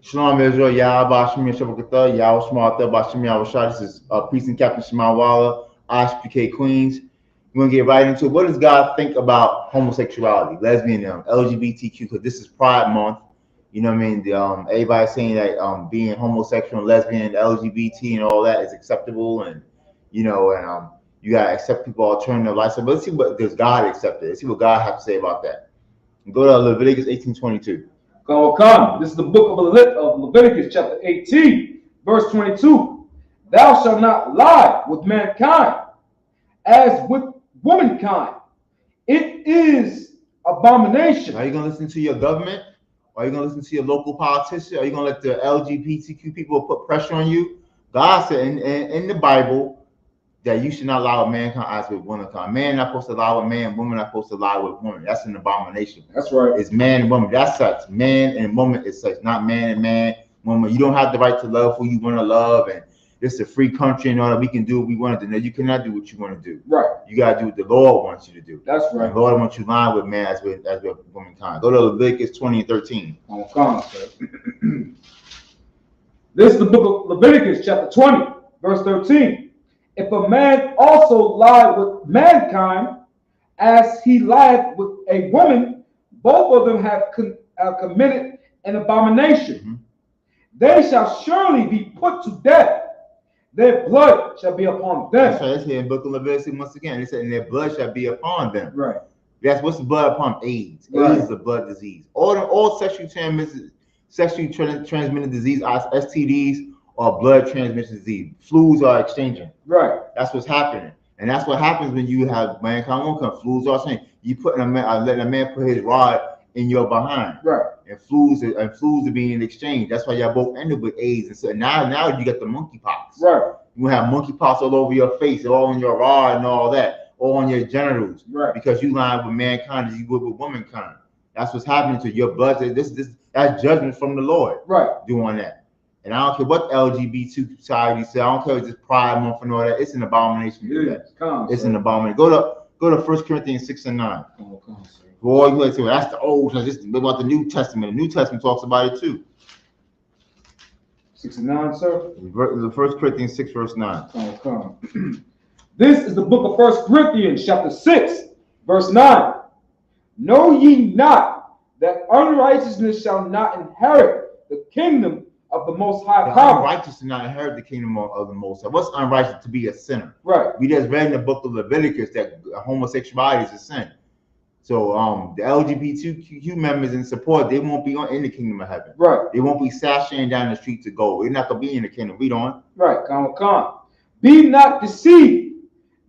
Shalom Israel, Yah Bashim Shabakata, Yah Shmarta Bashim Yahweh. This is Priest and Captain Shemawala, I.S.U.P.K Queens. We're gonna get right into it. What does God think about homosexuality, lesbianism, LGBTQ? Because this is Pride Month. You know what I mean? Everybody's saying that being homosexual and lesbian, LGBT, and all that is acceptable, and you gotta accept people alternative lifestyle. But let's see what does God accept it. Let's see what God has to say about that. Go to Leviticus 18:22. Come. This is the book of Leviticus, chapter 18, verse 22. Thou shalt not lie with mankind as with womankind. It is abomination. Are you going to listen to your government? Are you going to listen to your local politician? Are you going to let the LGBTQ people put pressure on you? God said in the Bible that you should not lie with mankind as with womankind. Man not supposed to lie with man, woman not supposed to lie with woman. That's an abomination. That's right. It's man and woman. That's sex. Man and woman is sex, not man and man, woman. You don't have the right to love who you want to love, and it's a free country and all that. We can do what we want to do. No, you cannot do what you want to do. Right. You gotta do what the Lord wants you to do. That's right. The Lord wants you to lie with man as with womankind. Go to Leviticus 20:13. Come, This is the book of Leviticus, chapter 20, verse 13. If a man also lie with mankind as he lied with a woman, both of them have committed an abomination. Mm-hmm. They shall surely be put to death. Their blood shall be upon them. That's right. That's here in the book of Leviticus once again. It said, and their blood shall be upon them. Right. That's what's the blood upon AIDS. Right. AIDS is a blood disease. All sexually transmitted disease, STDs, or blood transmission disease. Flus are exchanging. Right. That's what's happening. And that's what happens when you have mankind won't come. Flus are saying you putting letting a man put his rod in your behind. Right. And flus are being exchanged. That's why y'all both ended with AIDS. And so now you got the monkeypox. Right. You have monkeypox all over your face, all on your rod and all that, all on your genitals. Right. Because you lying with mankind as you would with womankind. That's what's happening to your blood. That's judgment from the Lord. Right. Doing that. And I don't care what LGBT society says. I don't care if it's Pride Month and all that. It's an abomination to do that. It's an abomination. Go to 1 Corinthians 6:9. Boy, you like to say, well, that's the Old Testament. This is about the New Testament. The New Testament talks about it too. 6:9, sir. The 1 Corinthians 6, verse 9. This is the book of 1 Corinthians, chapter 6, verse 9. Know ye not that unrighteousness shall not inherit the kingdom of the Most High power? Unrighteous to not inherit the kingdom of the Most High. What's unrighteous? To be a sinner. Right. We just read in the book of Leviticus that homosexuality is a sin. So the LGBTQ members in support, they won't be in the kingdom of heaven. Right. They won't be sashaying down the streets of gold. They're not gonna be in the kingdom. We don't. Right. Come. Be not deceived,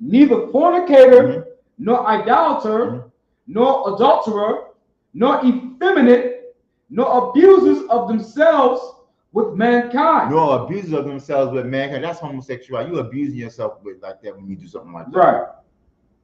neither fornicator, nor idolater, nor adulterer, nor effeminate, nor abusers of themselves with mankind. Nor abusers of themselves with mankind. That's homosexuality. You abusing yourself with like that when you do something like that. Right.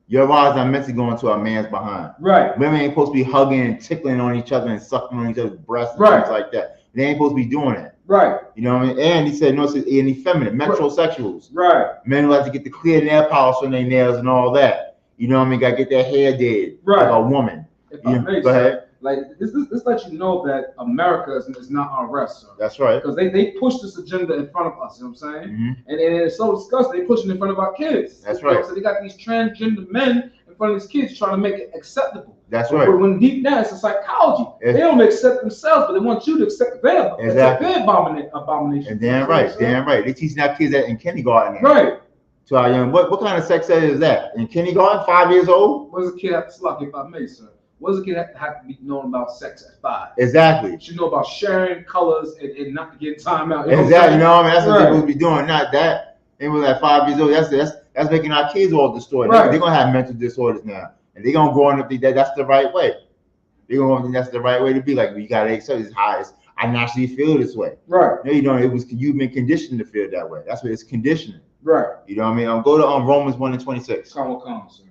Your eyes are meant to go into a man's behind. Right. Women ain't supposed to be hugging and tickling on each other and sucking on each other's breasts and things like that. They ain't supposed to be doing that. Right. You know what I mean? And he said, no, it's effeminate, metrosexuals. Right. Men like to get the clear nail polish on their nails and all that. You know what I mean? Got to get their hair did. Right. Like a woman. Go ahead. Like this lets you know that America is not our rest, sir. That's right. Because they push this agenda in front of us, you know what I'm saying? And it's so disgusting, they push it in front of our kids. That's right. So they got these transgender men in front of these kids trying to make it acceptable. That's right. But when deep down it's a psychology. They don't accept themselves, but they want you to accept their abomination. And damn right. They teaching our kids that in kindergarten. Right. To our young, what kind of sex ed is that? In kindergarten, 5 years old? What does a kid have to slap, if I may, sir? What does a kid have to be knowing about sex at 5? Exactly. Should know about sharing colors and not to get time out. Exactly. You know what I mean? That's what they're supposed to be doing. Not that. They was at 5 years old. That's making our kids all distorted. Right. They're gonna have mental disorders now, and they're gonna grow up and think that that's the right way. They're gonna think that's the right way to be. Like you gotta accept this highest. I naturally feel this way. Right. No, you don't. You've been conditioned to feel that way. That's what it's conditioning. Right. You know what I mean? Go to Romans 1:26. Come, sir.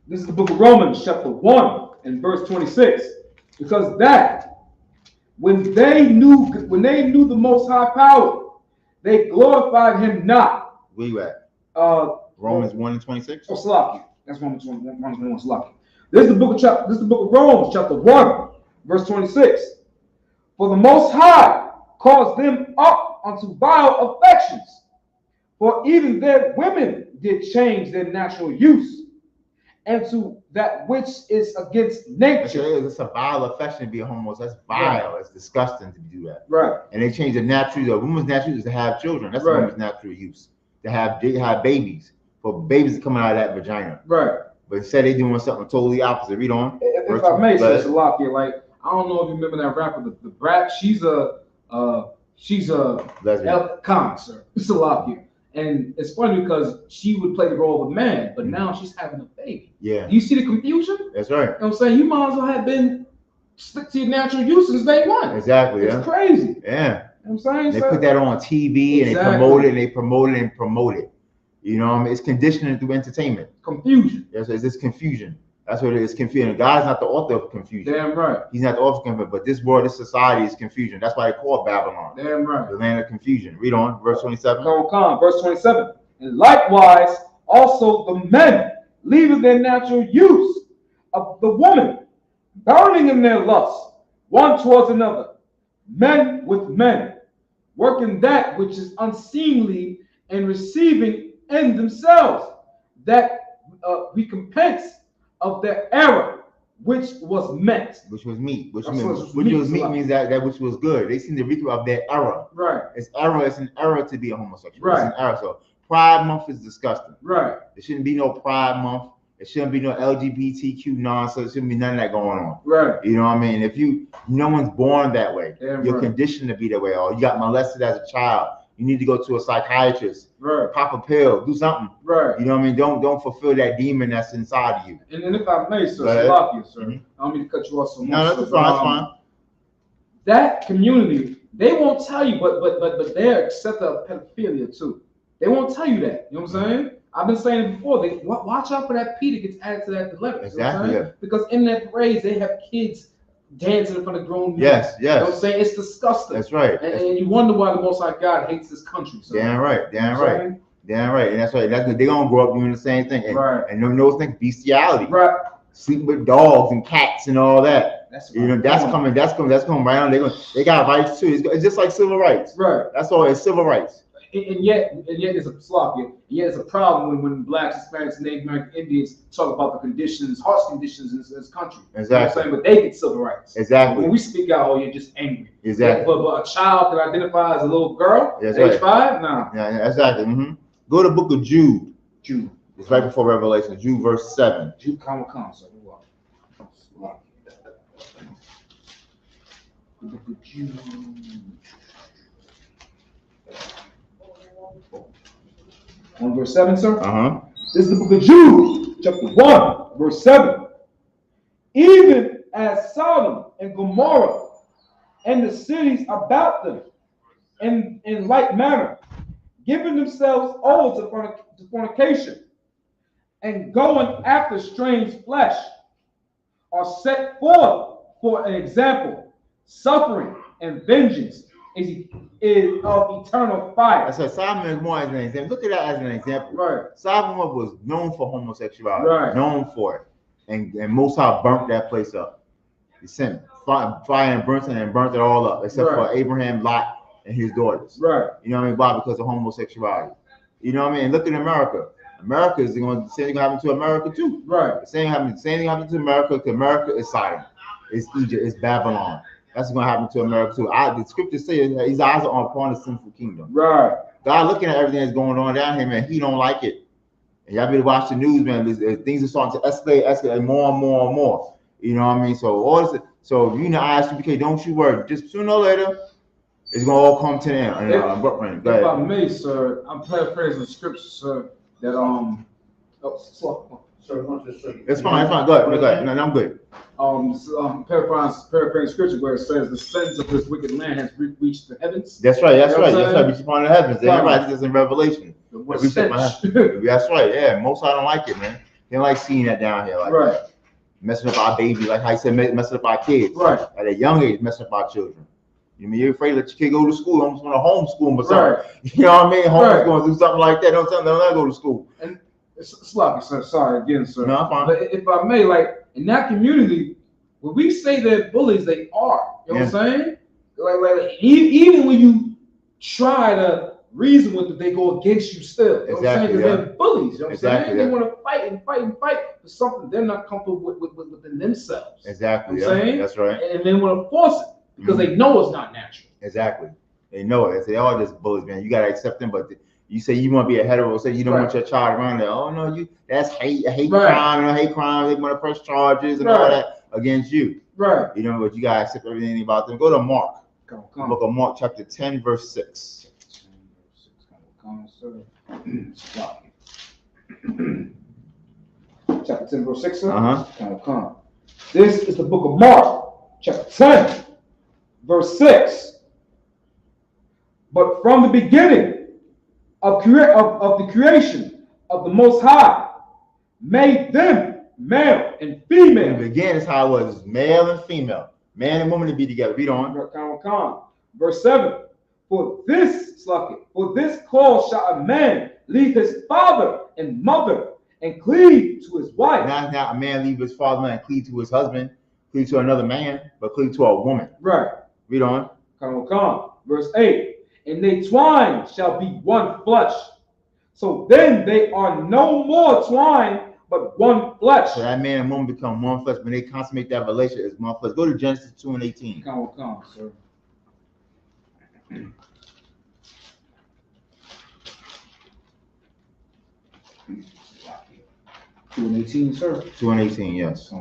This is the book of Romans, chapter 1 and verse 26. Because that when they knew the Most High power, they glorified him not. Where you at? Romans 1:26. Oh, Salaki. That's Romans 1, Salaki. This is the book of Romans, chapter 1, verse 26. For the Most High caused them up unto vile affections, for even their women did change their natural use, and to that which is against nature. It's a vile affection to be a homo. That's vile. Right. It's disgusting to do that. Right. And they change the natural. The woman's natural is to have children. That's the woman's natural use. To have babies. For babies coming out of that vagina. Right. But instead they doing something totally opposite. Read on. If I may say, SHALAM, like I don't know if you remember that rapper, the Brat. She's a lesbian. Sir. SHALAM. And it's funny because she would play the role of a man, but now she's having a baby. Yeah. Do you see the confusion? That's right. You know what I'm saying? You might as well have been stick to your natural use since day one. Exactly. It's crazy. Yeah. You know what I'm saying? They put that on TV and they promote it. You know what I mean? It's conditioning through entertainment. Confusion. Yes, it's this confusion. That's what it is, confusion. God's not the author of confusion. Damn right. He's not the author of confusion, but this world, this society is confusion. That's why they call it Babylon. Damn right. The land of confusion. Read on, verse 27. Come, verse 27. And likewise, also the men, leaving their natural use of the woman, burning in their lust, one towards another, men with men, working that which is unseemly, and receiving in themselves that recompense of their error, which was meant. Which was meat. Which was meat means that which was good. They seen the recompense of their error. Right. It's an error to be a homosexual. Right. It's an error. So Pride Month is disgusting. Right. There shouldn't be no Pride Month. There shouldn't be no LGBTQ nonsense. There shouldn't be none of that going on. Right. You know what I mean? If no one's born that way. Damn You're right. conditioned to be that way. Or you got molested as a child. You need to go to a psychiatrist. Right. Pop a pill. Do something. Right. You know what I mean? Don't fulfill that demon that's inside of you. And if I may, sir, SHALAM, sir, I don't mean to cut you off so much. No, that's fine. That community, they won't tell you, but they're accepting of pedophilia too. They won't tell you that. You know what I'm saying? I've been saying it before. They watch out for that P that gets added to that deliverance. Exactly. You know what I'm saying? Because in that parades, they have kids dancing in front of grown men. Yes. You know what I'm saying? It's disgusting. That's right. And you wonder why the Most High God hates this country. So. Damn right. And that's right. They're gonna grow up doing the same thing. And, right. And those things, bestiality. Right. Sleeping with dogs and cats and all that. That's coming right on. They got rights too. It's just like civil rights. Right. That's all. It's civil rights. And yet it's a it's a problem when blacks, Hispanics, Native American Indians talk about the conditions, harsh conditions in this country. Exactly. You know what I'm saying? But they get civil rights. Exactly. When we speak out, oh, you're just angry. Exactly. But a child that identifies as a little girl, age 5, nah. Yeah, exactly. Mm-hmm. Go to the book of Jude. It's right before Revelation. Jude, verse 7. Jude, come, so the book of Jude. 1 verse 7, sir. This is the book of Jude, chapter 1, verse 7. Even as Sodom and Gomorrah and the cities about them, in like manner, giving themselves over to fornication and going after strange flesh, are set forth for an example, suffering and vengeance is of eternal fire. I said Sodom and Gomorrah as an example. Look at that as an example. Right. Sodom and Gomorrah was known for homosexuality. Right. Known for it. And Most High burnt that place up. He sent fire and burnt it all up, except for Abraham, Lot, and his daughters. Right. You know what I mean? Why? Because of homosexuality. You know what I mean? Look at America. America is going to same thing happen to America too. Right. The same thing happened to America. Because America is Sodom. It's Egypt. It's Babylon. That's going to happen to America too. The scriptures say that his eyes are upon the sinful kingdom. Right. God looking at everything that's going on down here, man. He don't like it. And y'all better watch the news, man. Things are starting to escalate more and more and more. You know what I mean? So all this. So you know, I.S.U.P.K. Don't you worry. Just sooner or later, it's gonna all come to an end. If I may, sir, I'm paraphrasing the scripture, sir. That It's fine. Go ahead. No, I'm good. Paraphrasing scripture where it says the sentence of this wicked land has reached the heavens. That's right. That's right. Reached upon the heavens. That's right. This is in Revelation. That's right. Yeah. Most I don't like it, man. They don't like seeing that down here. Like right. Messing up our babies, like I said, messing up our kids. Right. At a young age, messing up our children. You mean you're afraid to let your kid go to school? Almost want to homeschool them or something. Right. You know what I mean? Homeschool, do something like that. Don't let them go to school. And it's sloppy, sir. Sorry again, sir. No, I'm fine. But if I may, like in that community, when we say they're bullies, they are. You know what I'm saying? Like, even when you try to reason with them, they go against you still. You know what I'm saying? Because they're bullies. You know what I'm saying? They want to fight and fight and fight for something they're not comfortable within themselves. Exactly. You know what I'm saying? That's right. And they want to force it because they know it's not natural. Exactly. They know it. They are just bullies, man. You gotta accept them, but you say you want to be a hetero, say you don't want your child around there. Oh no, that's hate crime, hate crime. They want to press charges and all that against you. Right. You know, but you gotta accept everything about them. Go to Mark. Come. Book of Mark, chapter 10, verse 6. Chapter 10, verse 6, sir? Come. This is the book of Mark, chapter 10, verse 6. But from the beginning of the creation of the Most High, made them male and female. In the beginning is how it was, male and female. Man and woman to be together. Read on. Verse 7. For this cause shall a man leave his father and mother and cleave to his wife. Not a man leave his father and cleave to his husband, cleave to another man, but cleave to a woman. Right. Read on. Verse 8. And they twine shall be one flesh. So then they are no more twine, but one flesh. So that man and woman become one flesh. When they consummate that relationship, it's one flesh. Go to Genesis 2 and 18. Come, sir. 2 and 18, sir. 2 and 18, yes.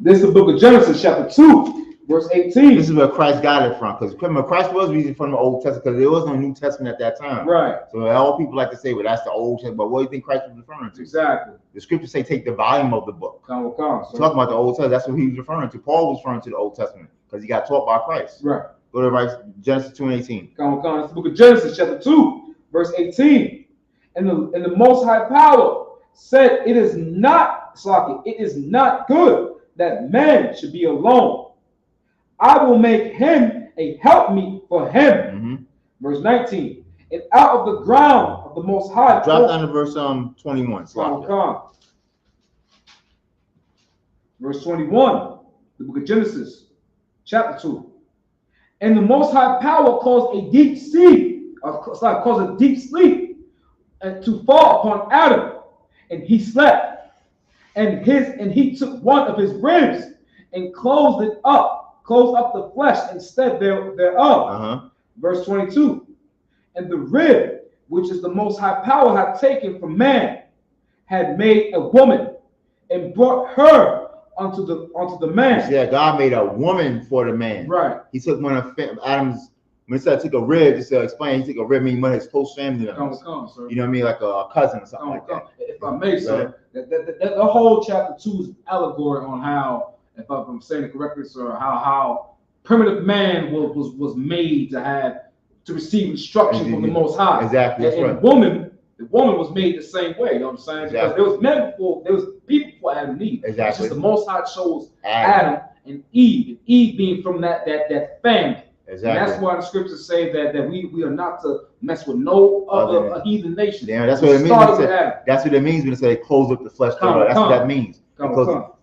This is the book of Genesis, chapter 2. Verse 18. This is where Christ got it from, because Christ was reading from the Old Testament, because there was no New Testament at that time. Right. So all people like to say, well, that's the Old Testament, but what do you think Christ was referring to? Exactly. The scriptures say take the volume of the book. Come. Talking about the Old Testament, that's what he was referring to. Paul was referring to the Old Testament, because he got taught by Christ. Right. Go to Genesis 2 and 18. Come. It's the book of Genesis, chapter 2, verse 18. And the Most High Power said, it is not good that man should be alone. I will make him a helpmeet for him. Verse 19. And out of the ground of the Most High. Drop down to verse 21. Verse 21. The book of Genesis, chapter 2. And the Most High Power caused a deep sleep to fall upon Adam, and he slept. And he took one of his ribs and closed up the flesh instead thereof. Verse 22. And the rib, which is the Most High Power had taken from man, had made a woman and brought her unto the man. Yeah, God made a woman for the man. Right. He took one of Adam's. When he said took a rib, just to explain, he took a rib, meaning one of his close family members. Sir. You know what I mean, like a cousin or something like that. If I may, sir, the whole chapter 2 is allegory on how, if I'm saying it correctly, sir, how primitive man was made to receive instruction from the Most High. Exactly. That's and right. The woman was made the same way. You know what I'm saying? Exactly. Because there was men before, there was people before Adam and Eve. Exactly. It's just the Most High chose Adam and Eve, and Eve being from that family. Exactly. And that's why the scriptures say that we are not to mess with no other heathen nation. Yeah, that's what it means. That's what it means when it says close up the flesh. That's what that means.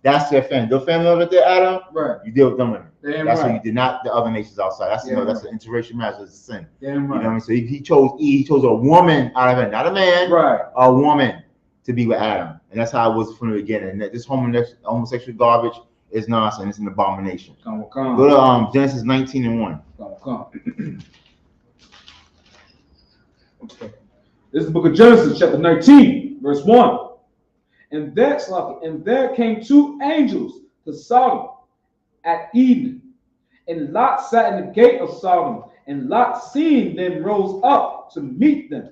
That's their family. Their family over there, Adam. Right. You deal with them women. That's what you did, not the other nations outside. That's that's an interracial marriage. That's a sin. Damn right. You know what I mean? So he chose Eve. He chose a woman out of it, not a man. Right. A woman to be with Adam, and that's how it was from the beginning. And this homosexual garbage is nonsense. It's an abomination. Go to Genesis 19 and 1. This is the book of Genesis, chapter 19, verse 1. And there came two angels to Sodom at evening, and Lot sat in the gate of Sodom, and Lot, seeing them, rose up to meet them,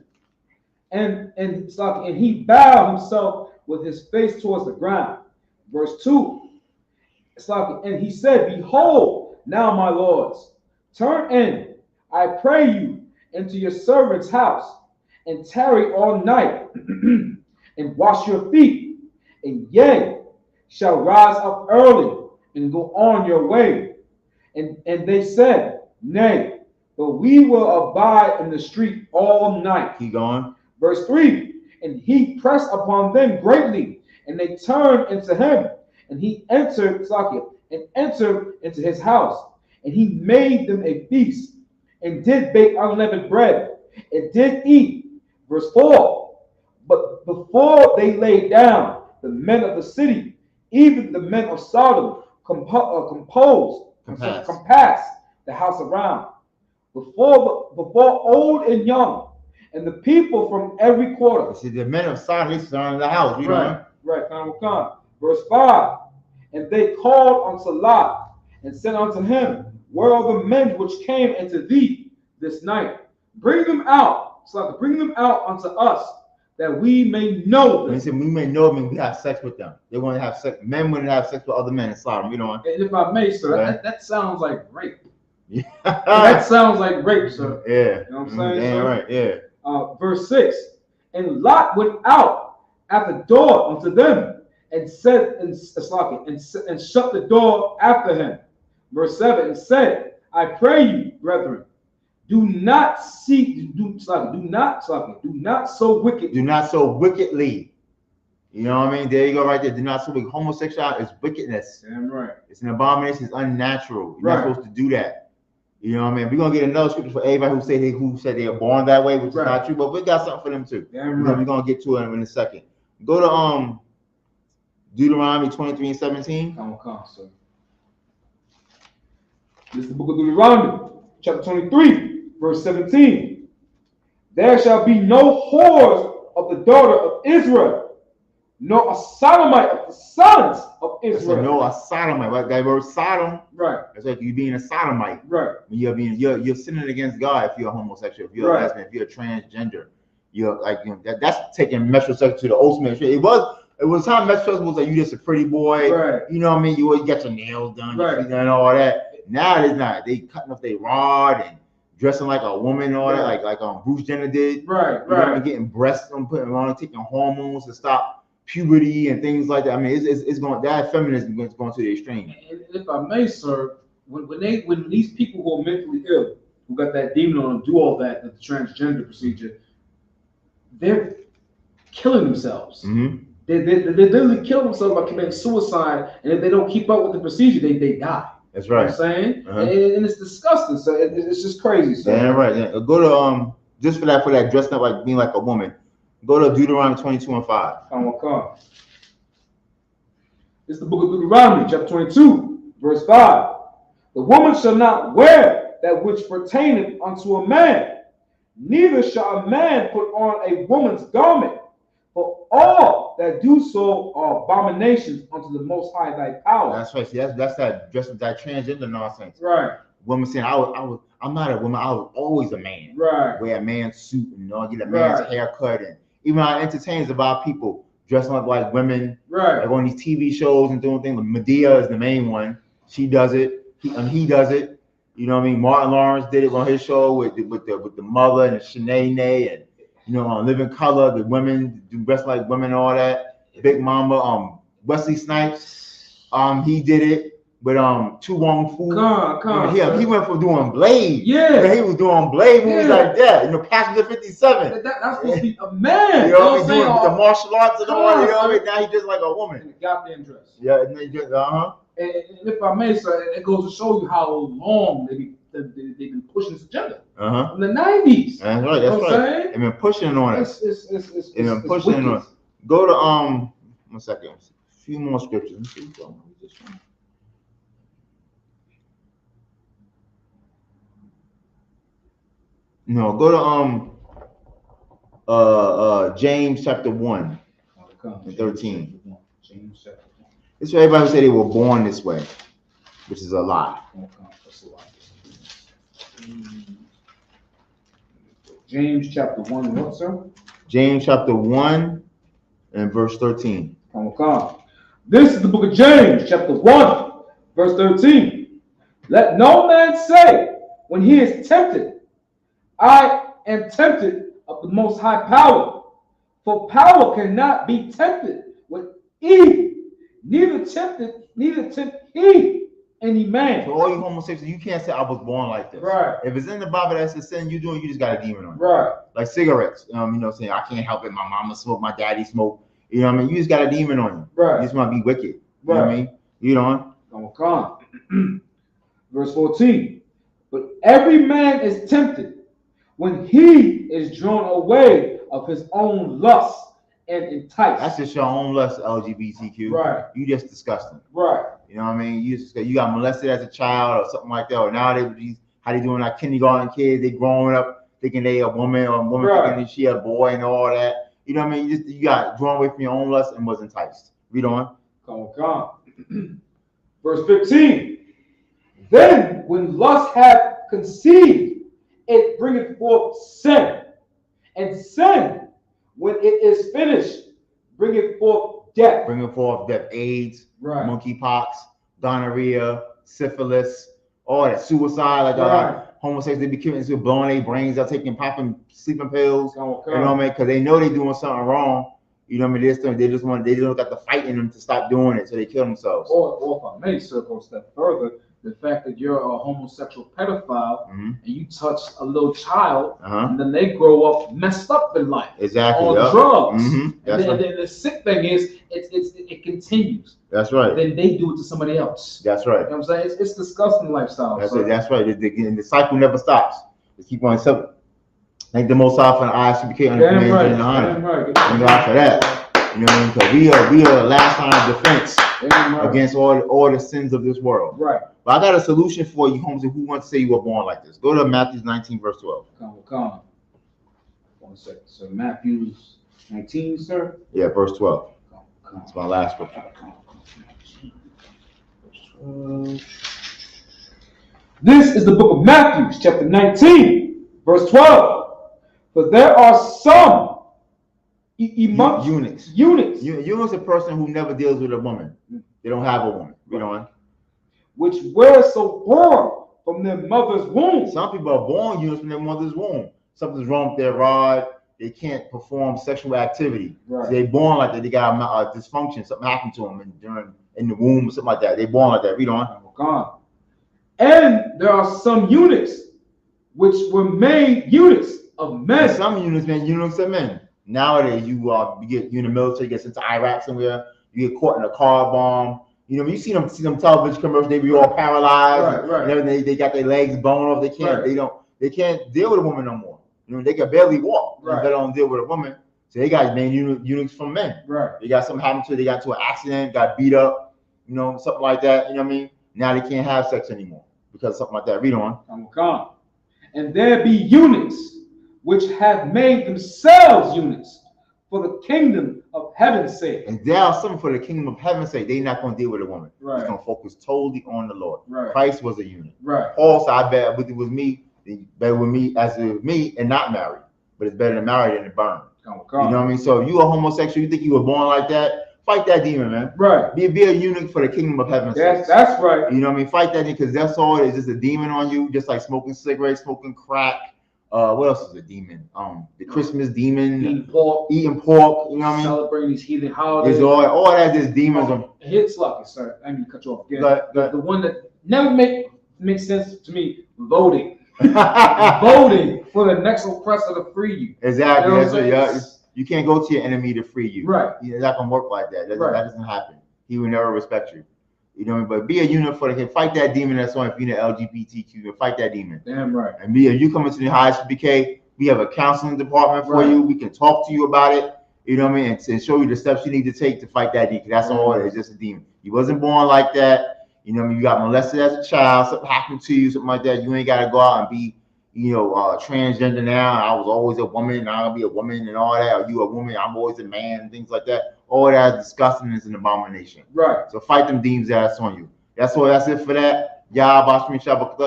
and he bowed himself with his face towards the ground. Verse 2. And he said, Behold, now my lords, turn in, I pray you, into your servant's house, and tarry all night, and wash your feet, and yea, shall rise up early, and go on your way. And they said, Nay, but we will abide in the street all night. Keep going. Verse 3. And he pressed upon them greatly, and they turned into him, and he entered into his house, and he made them a feast, and did bake unleavened bread, and did eat. Verse 4. But before they lay down, the men of the city, even the men of Sodom, compassed the house around, before old and young, and the people from every quarter. See, the men of Sodom, they surrounded the house. You know? Right. Verse 5. And they called unto Lot, and said unto him, where are the men which came into thee this night? Bring them out. So bring them out unto us, that we may know them. He said, we may know them and we have sex with them. They want to have sex. Men wouldn't have sex with other men in Sodom. You know? And if I may, sir, right. that sounds like rape. Yeah. That sounds like rape, sir. Yeah. You know what I'm saying? Yeah, sir? right. Yeah. Verse 6. And Lot went out at the door unto them, and said, and shut the door after him. Verse 7. And said, I pray you, brethren, do not so wicked. Do not so wickedly. You know what I mean? There you go, right there. Do not so wicked. Homosexuality is wickedness. Damn right. It's an abomination. It's unnatural. You're right. not supposed to do that. You know what I mean? We're gonna get another scripture for everybody who said they were born that way, which right. is not true. But we got something for them too. Damn right. We're gonna get to it in a second. Go to Deuteronomy 23:17. Come, sir. This is the book of Deuteronomy, chapter 23, verse 17. There shall be no whores of the daughter of Israel, nor a sodomite of the sons of Israel. So no, a sodomite. Right? That word Sodom. Right. That's like you being a sodomite. Right. You're sinning against God if you're a homosexual, if you're a lesbian, if you're a transgender. You're like that's taking metrosexual to the ultimate. It was time metrosexual was like you just a pretty boy. Right. You know what I mean? You always get your nails done, right. And all that. Now it's not. They cutting off their rod and dressing like a woman and all that, like Bruce Jenner did. Right. You know, getting breasts and putting on, taking hormones to stop puberty and things like that. I mean, it's going that feminism is going to the extreme. And if I may, sir, when these people who are mentally ill, who got that demon on them, do all that, the transgender procedure, they're killing themselves. Mm-hmm. They literally kill themselves by committing suicide, and if they don't keep up with the procedure, they die. That's right. You know what I'm saying? And it's disgusting. So it's just crazy. So. Yeah, right. Yeah. Go to just for that dressing up like being like a woman. Go to Deuteronomy 22:5. Come. This is the book of Deuteronomy, chapter 22, verse 5. The woman shall not wear that which pertaineth unto a man, neither shall a man put on a woman's garment. For all that do so are abominations unto the Most High thy power. That's right. See, that's that dressing, that transgender nonsense. Right. Woman saying, I'm not a woman. I was always a man. Right. Wear a man's suit and get a man's haircut, and even our entertainers about people dressing up like women. Right. Like on these TV shows and doing things. Medea is the main one. She does it. He does it. You know what I mean? Martin Lawrence did it on his show with the mother and the Shanae and. On Living Color, the women dress like women, all that. Big Mama, Wesley Snipes, he did it with Tu Wong Fu. He went from doing Blade. Yeah, he was doing Blade movies like that. Passenger 57. That's supposed to be a man. You know what I'm saying? Doing the martial arts and all that. Now he just like a woman. In the goddamn dress. Yeah, and they just And if I may, sir, it goes to show you how long they've been pushing this agenda. From the 90s. That's right. That's right. They've been pushing on it. They've been pushing on it. Go to 1 second. A few more scriptures. No, go to James chapter 1 and 13. James chapter 1. It's for everybody who said they were born this way, which is a lie. James chapter 1, what, sir? James chapter 1 and verse 13. Come. This is the book of James, chapter 1, verse 13. Let no man say when he is tempted, I am tempted of the Most High power. For power cannot be tempted with evil, neither tempt he any man. So all you homosexuals, you can't say I was born like this. Right. If it's in the Bible that's a sin you're doing, you just got a demon on you. Right. Like cigarettes. Saying I can't help it. My mama smoke, my daddy smoke. You know what I mean? You just got a demon on you. Right. You just want to be wicked. You know what I mean? You know. Verse 14. But every man is tempted when he is drawn away of his own lust and enticed. That's just your own lust, LGBTQ. Right. You just disgusting. Right. You know what I mean? You got molested as a child or something like that. Or now how they doing like kindergarten kids? They growing up thinking they a woman, or a woman thinking she a boy and all that. You know what I mean? You got drawn away from your own lust and was enticed. Read on. Come. Verse 15. Then when lust hath conceived, it bringeth forth sin. And sin, when it is finished, bringeth forth death. Bringing forth death, AIDS, right. monkeypox, gonorrhea, syphilis, all that, suicide, like homosexuals, they be killing themselves, blowing their brains out, popping sleeping pills. You know what I mean? Because they know they're doing something wrong. You know what I mean? They don't got the fight in them to stop doing it, so they kill themselves. Or if I may circle a step further, the fact that you're a homosexual pedophile and you touch a little child, and then they grow up messed up in life, on drugs. And then the sick thing is, it continues. That's right. Then they do it to somebody else. That's right. You know what I'm saying? It's disgusting lifestyle. That's right. The cycle never stops. Just keep on selling. Thank the Most High for the I.S.U.P.K. and the YAHANNA. Thank God for that. You know what I mean? Because we are the last line of defense against all the sins of this world. Right. But I got a solution for you, Holmes, who wants to say you were born like this. Go to Matthew 19, verse 12. Come. 1 second. So Matthew 19, sir? Yeah, verse 12. That's my last book. This is the book of Matthew, chapter 19, verse 12. For there are some eunuchs. Eunuchs. Eunuchs a person who never deals with a woman. They don't have a woman. Read on. Which were so born from their mother's womb. Some people are born eunuchs from their mother's womb. Something's wrong with their rod. They can't perform sexual activity. Right. So they're born like that. They got a dysfunction. Something happened to them in the womb or something like that. They're born like that. Read on. And there are some eunuchs which were made eunuchs of men. And some eunuchs, man, eunuchs of men. Nowadays, you get in the military, get sent to Iraq somewhere. You get caught in a car bomb. You know, you see them television commercials. They be all paralyzed. Right. And everything. They got their legs blown off. They can't. They can't deal with a woman no more. You know, they can barely walk. Right. They don't deal with a woman. So they got eunuchs from men. Right. They got something happen to it. They got into an accident, got beat up. You know, something like that. You know what I mean? Now they can't have sex anymore because of something like that. Read on. And there be eunuchs which have made themselves eunuchs for the kingdom of heaven's sake. And there are some for the kingdom of heaven's sake. They're not going to deal with a woman. Right. They're going to focus totally on the Lord. Right. Christ was a eunuch. Right. Paul said, I bet it was me, better with me as with me and not married. But it's better to marry than to burn. You know what I mean? So if you are homosexual, you think you were born like that, fight that demon, man. Right. Be a eunuch for the kingdom of heaven's sake. That's right. You know what I mean? Fight that demon, because that's all it is. Just a demon on you, just like smoking cigarettes, smoking crack. What else is a demon? The Christmas demon, eating pork. You know what I mean? Celebrating these heathen holidays. It's all that is demons. Hits lucky, sir. I need to cut you off again. The one that never makes sense to me: voting. Voting for the next oppressor to free you. Exactly. You know you can't go to your enemy to free you. Right. It's not gonna work like that. That doesn't happen. He will never respect you. You know, but be a eunuch for the fight that demon that's on. If you're an LGBTQ, and fight that demon. Damn right. And you come into the I.S.U.P.K, we have a counseling department for you. We can talk to you about it. You know what I mean? And show you the steps you need to take to fight that demon. That's all it is, just a demon. You wasn't born like that. You know what I mean? You got molested as a child. Something happened to you, something like that. You ain't got to go out and be, transgender now. I was always a woman. Now I'll be a woman and all that. Or you a woman? I'm always a man and things like that. All that is disgusting. Is an abomination. Right. So fight them demons that's on you. That's all. That's it for that. YAHANNA.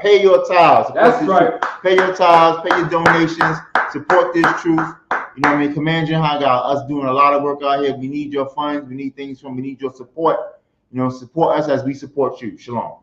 Pay your tithes. That's right. Pay your tithes. Pay your donations. Support this truth. You know what I mean? Command your high God. Us doing a lot of work out here. We need your funds. We need things from. We need your support. You know, support us as we support you. Shalom.